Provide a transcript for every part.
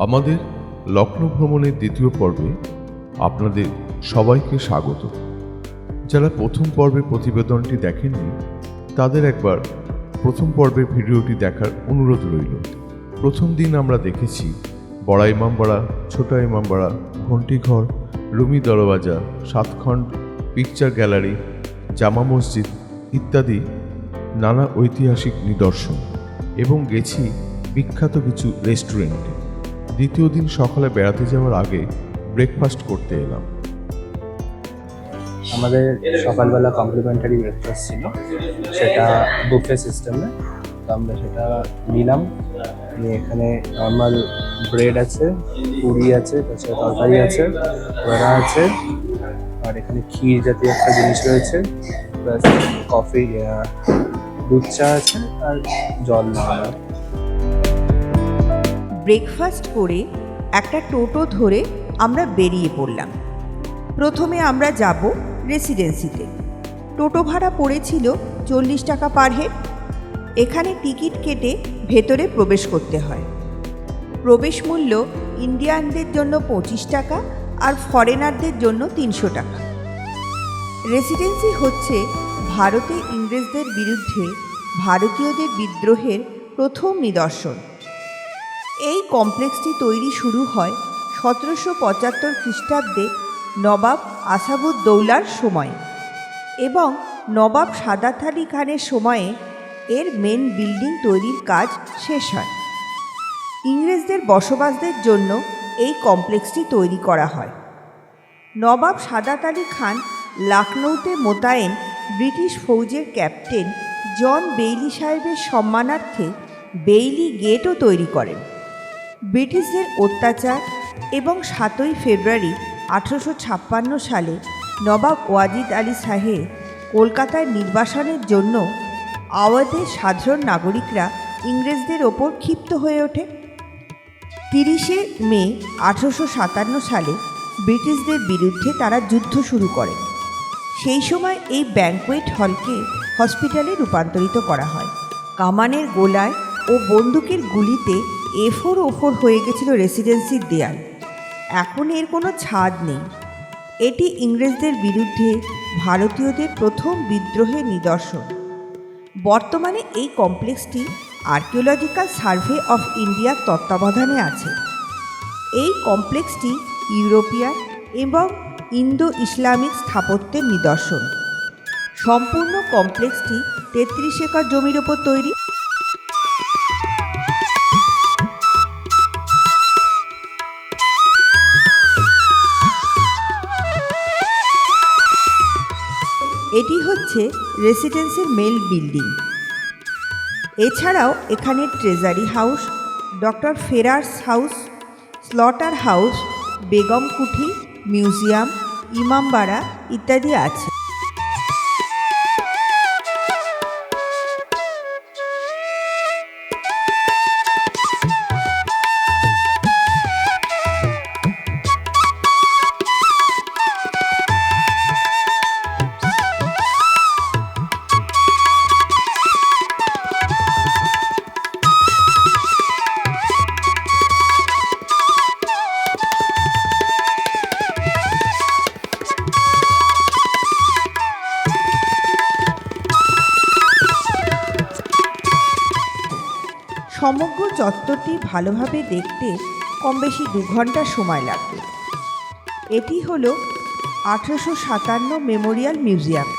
আমাদের লখনৌ ভ্রমণের দ্বিতীয় পর্বে আপনাদের সবাইকে স্বাগত। যারা প্রথম পর্বের প্রতিবেদনটি দেখেননি তাদের একবার প্রথম পর্বের ভিডিওটি দেখার অনুরোধ রইল। প্রথম দিন আমরা দেখেছি বড়া ইমামবাড়া, ছোটা ইমামবাড়া, ঘণ্টিঘর, রুমি দরওয়াজা, সাতখণ্ড, পিকচার গ্যালারি, জামা মসজিদ ইত্যাদি নানা ঐতিহাসিক নিদর্শন এবং গেছি বিখ্যাত কিছু রেস্টুরেন্টে। দ্বিতীয় দিন সকালে বেড়াতে যাওয়ার আগে ব্রেকফাস্ট করতে এলাম। আমাদের সকালবেলা কমপ্লিমেন্টারি ব্রেকফাস্ট ছিল, সেটা বুফে সিস্টেমে। তো আমরা সেটা নিলাম। এখানে নর্মাল ব্রেড আছে, পুরি আছে, তাছাড়া তরকারি আছে, বড়া আছে, আর এখানে ক্ষীর জাতীয় একটা জিনিস রয়েছে, প্লাস কফি, দুধ চা আছে, আর জল নেওয়া। ব্রেকফাস্ট করে একটা টোটো ধরে আমরা বেরিয়ে পড়লাম। প্রথমে আমরা যাব রেসিডেন্সিতে। টোটো ভাড়া পড়েছিল 40 টাকা পার হেড। এখানে টিকিট কেটে ভেতরে প্রবেশ করতে হয়। প্রবেশ মূল্য ইন্ডিয়ানদের জন্য 25 টাকা আর ফরেনারদের জন্য 300 টাকা। রেসিডেন্সি হচ্ছে ভারতে ইংরেজদের বিরুদ্ধে ভারতীয়দের বিদ্রোহের প্রথম নিদর্শন। এই কমপ্লেক্সটি তৈরি শুরু হয় 1775 খ্রিস্টাব্দে নবাব আসাদউদ্দৌলার সময়ে এবং নবাব সাদাত আলী খানের সময়ে এর মেন বিল্ডিং তৈরির কাজ শেষ হয়। ইংরেজদের বসবাসদের জন্য এই কমপ্লেক্সটি তৈরি করা হয়। নবাব সাদাত আলী খান লখনৌতে মোতায়েন ব্রিটিশ ফৌজের ক্যাপ্টেন জন বেইলি সাহেবের সম্মানার্থে বেইলি গেটও তৈরি করেন। ব্রিটিশদের অত্যাচার এবং 7ই ফেব্রুয়ারি 1856 সালে নবাব ওয়াজিদ আলী শাহের কলকাতায় নির্বাসনের জন্য আওয়াধের সাধারণ নাগরিকরা ইংরেজদের ওপর ক্ষিপ্ত হয়ে ওঠে। 30শে মে 1857 সালে ব্রিটিশদের বিরুদ্ধে তারা যুদ্ধ শুরু করে। সেই সময় এই ব্যাঙ্কোয়েট হলকে হসপিটালে রূপান্তরিত করা হয়। কামানের গোলায় ও বন্দুকের গুলিতে এফোর ওফোর হয়ে গেছিল রেসিডেন্সির দেয়াল। এখন এর কোনো ছাদ নেই। এটি ইংরেজদের বিরুদ্ধে ভারতীয়দের প্রথম বিদ্রোহের নিদর্শন। বর্তমানে এই কমপ্লেক্সটি আর্কিওলজিক্যাল সার্ভে অফ ইন্ডিয়ার তত্ত্বাবধানে আছে। এই কমপ্লেক্সটি ইউরোপিয়ান এবং ইন্দো ইসলামিক স্থাপত্যের নিদর্শন। সম্পূর্ণ কমপ্লেক্সটি 33 একর জমির ওপর তৈরি। এটি হচ্ছে রেসিডেন্সির মেল বিল্ডিং। এছাড়াও এখানে treasury house, doctor Fayrer's house, slaughter house, Begum Kothi, museum, Imambara ইত্যাদি আছে। সমগ্র চত্বরটি ভালোভাবে দেখতে কম বেশি 2 ঘন্টা সময় লাগবে। এটি হলো 1857 মেমোরিয়াল মিউজিয়াম।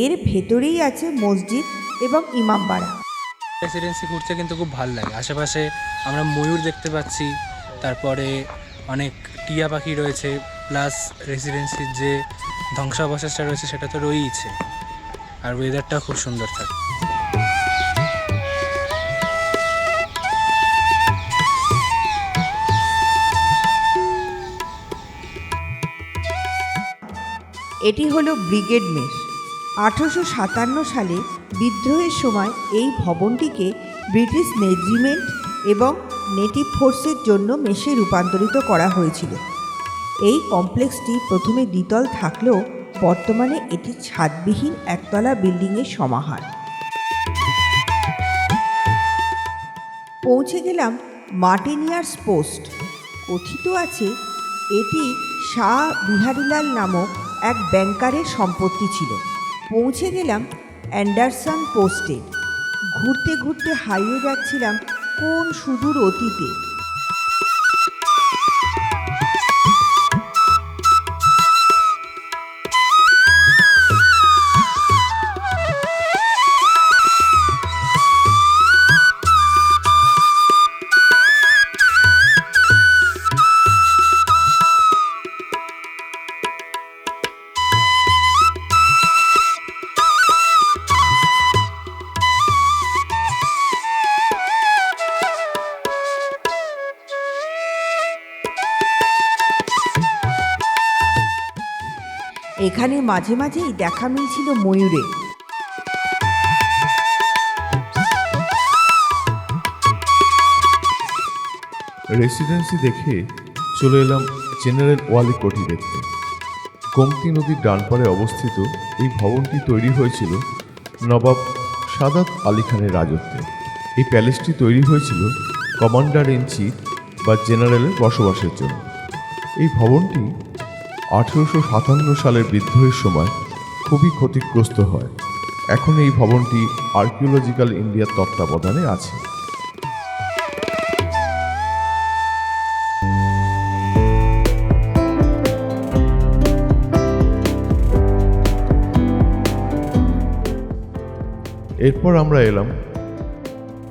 এর ভেতরেই আছে মসজিদ এবং ইমামবাড়া। রেসিডেন্সি ঘুরতে কিন্তু খুব ভালো লাগে। আশেপাশে আমরা ময়ূর দেখতে পাচ্ছি, তারপরে অনেক টিয়া পাখি রয়েছে, প্লাস রেসিডেন্সির যে ধ্বংসাবশেষটা রয়েছে সেটা তো রয়েইছে, আর ওয়েদারটা খুব সুন্দর থাকে। এটি হলো ব্রিগেড মেস। 1857 সালে বিদ্রোহের সময় এই ভবনটিকে ব্রিটিশ রেজিমেন্ট এবং নেটিভ ফোর্সের জন্য মেসে রূপান্তরিত করা হয়েছিল। এই কমপ্লেক্সটি প্রথমে দ্বিতল থাকলেও বর্তমানে এটি ছাদবিহীন একতলা বিল্ডিংয়ের সমাহার। পৌঁছে গেলাম মার্টিনিয়ার্স পোস্ট। কথিত আছে এটি শাহ বিহারীলাল নামক এক ব্যাংকারের সম্পত্তি ছিল। পৌঁছে গেলাম অ্যান্ডারসন পোস্টে। ঘুরতে ঘুরতে হারিয়ে যাচ্ছিলাম কোন সুদূর অতীতে। এখানে মাঝে মাঝেই দেখা মিলছিল ময়ূরে। রেসিডেন্সি দেখে চলে এলাম জেনারেল ওয়ালি কোঠি দেখতে। গোমতী নদীর ডান পারে অবস্থিত এই ভবনটি তৈরি হয়েছিল নবাব সাদাত আলী খানের রাজত্বে। এই প্যালেসটি তৈরি হয়েছিল কমান্ডার ইন চিফ বা জেনারেলের বসবাসের জন্য। এই ভবনটি 1857 সালের বিদ্রোহের সময় খুবই ক্ষতিগ্রস্ত হয়। এখন এই ভবনটি আর্কিওলজিক্যাল ইন্ডিয়ার তত্ত্বাবধানে আছে। এরপর আমরা এলাম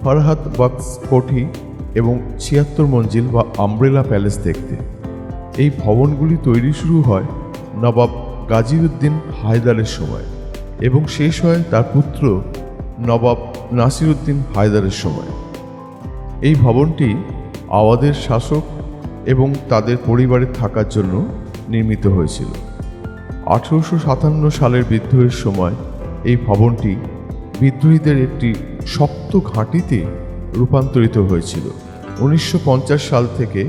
ফরহাদ বক্স কোঠি এবং 76 মঞ্জিল বা আমব্রেলা প্যালেস দেখতে। এই ভবনগুলি তৈরি শুরু হয় নবাব গাজীউদ্দিন হায়দারের সময় এবং শেষ হয় তার পুত্র নবাব নাসিরউদ্দিন হায়দারের সময়। এই ভবনটি আওয়াদের শাসক এবং তাদের পরিবারের থাকার জন্য নির্মিত হয়েছিল। 1857 সালের বিদ্রোহের সময় এই ভবনটি বিদ্রোহীদের একটি শক্ত ঘাঁটিতে রূপান্তরিত হয়েছিল। 1950 সাল থেকে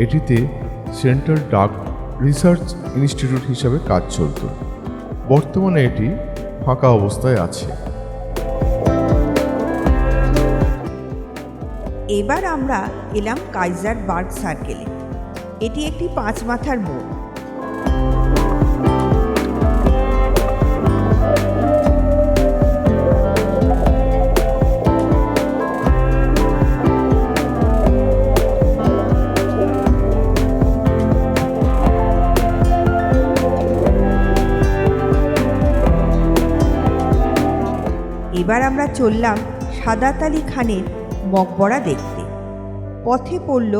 এটিতে সেন্ট্রাল ডাক রিসার্চ ইনস্টিটিউট হিসাবে কাজ চলত। বর্তমানে এটি ফাঁকা অবস্থায় আছে। এবার আমরা এলাম কাইজার বার্গ সার্কেলে। এটি একটি 5 মাথার মোড়। এবার আমরা চললাম সাদাত আলী খানের মকবরা দেখতে। পথে পড়ল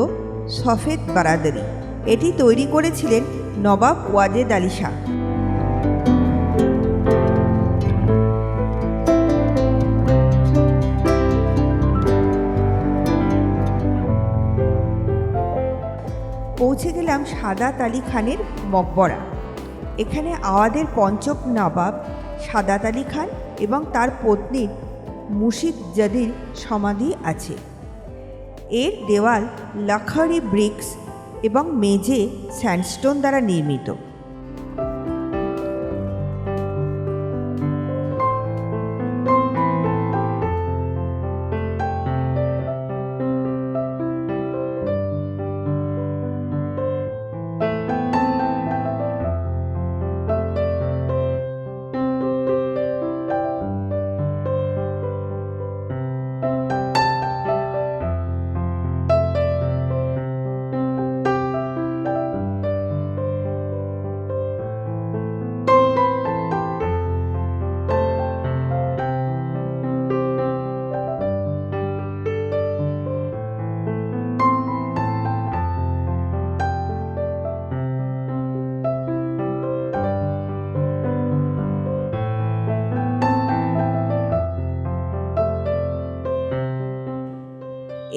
সফেদ বারাদারি। এটি তৈরি করেছিলেন নবাব ওয়াজেদ আলী শাহ। পৌঁছে গেলাম সাদাত আলী খানের মকবরা। এখানে আওয়াদের পঞ্চম নবাব সাদাত আলী খান এবং তার পত্নীর মুর্শিদ জাদির সমাধি আছে। এর দেওয়াল লাখারি ব্রিক্স এবং মেঝে স্যান্ডস্টোন দ্বারা নির্মিত।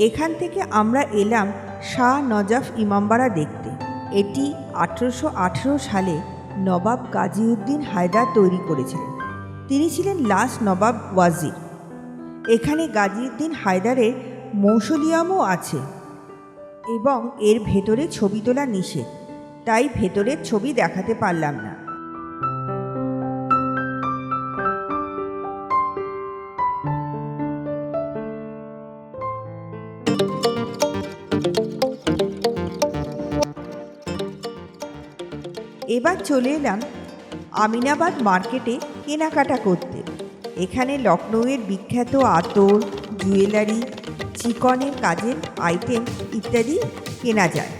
এখান থেকে আমরা এলাম শাহ নজাফ ইমামবাড়া দেখতে। এটি 1818 সালে নবাব গাজীউদ্দিন হায়দার তৈরি করেছিলেন। তিনি ছিলেন লাস্ট নবাব ওয়াজির। এখানে গাজীউদ্দিন হায়দারের মৌসোলিয়ামও আছে এবং এর ভেতরে ছবি তোলা নিষেধ, তাই ভেতরের ছবি দেখাতে পারলাম না। এবার চলে এলাম আমিনাবাদ মার্কেটে কেনাকাটা করতে। এখানে লখনৌয়ের বিখ্যাত আতর, জুয়েলারি, চিকনের কাজের আইটেম ইত্যাদি কেনা যায়।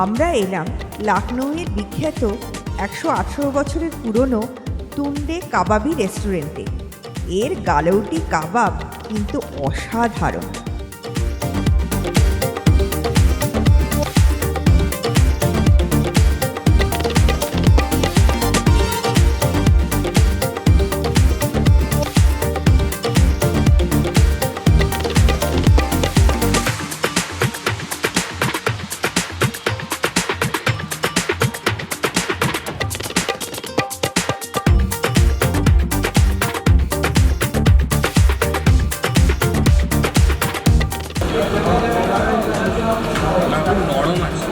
আমরা এলাম লখনৌয়ের বিখ্যাত 118 বছরের পুরনো তুন্ডে কাবাবি রেস্টুরেন্টে। এর গালৌটি কাবাব কিন্তু অসাধারণ। নরম আছে।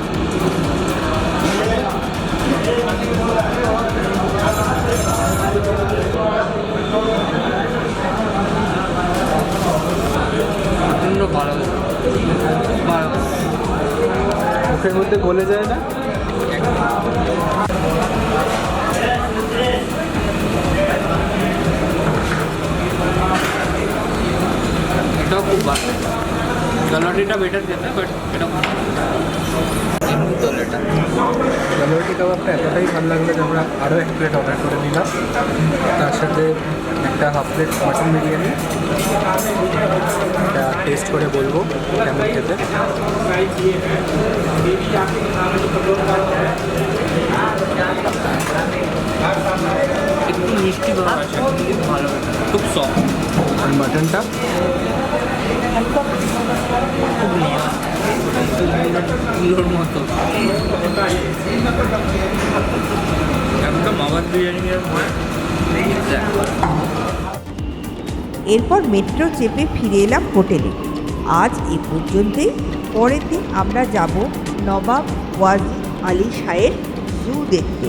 মুখের মধ্যে গলে যায় না। এটাও খুব ভালো। গালাটিটা বেটার খেতে, বাট এটা গালৌটি কাবাবটা এতটাই ভালো লাগলো যে আমরা আরও 1 প্লেট অর্ডার করে নিলাম। তার সাথে একটা হাফ প্লেট মাটন বিরিয়ানি। এটা টেস্ট করে বলবো কেমন খেতে। একটু মিষ্টি ভাব আছে, ভালো, খুব সফট। আর মাটনটা খুব নরম, তুলোর মতো। একটা মামার বিরিয়ানির এরপর মেট্রো চেপে ফিরে এলাম হোটেলে। আজ এ পর্যন্তই। পরের দিন আমরা যাব নবাব ওয়াজির আলী শাহের জু দেখতে।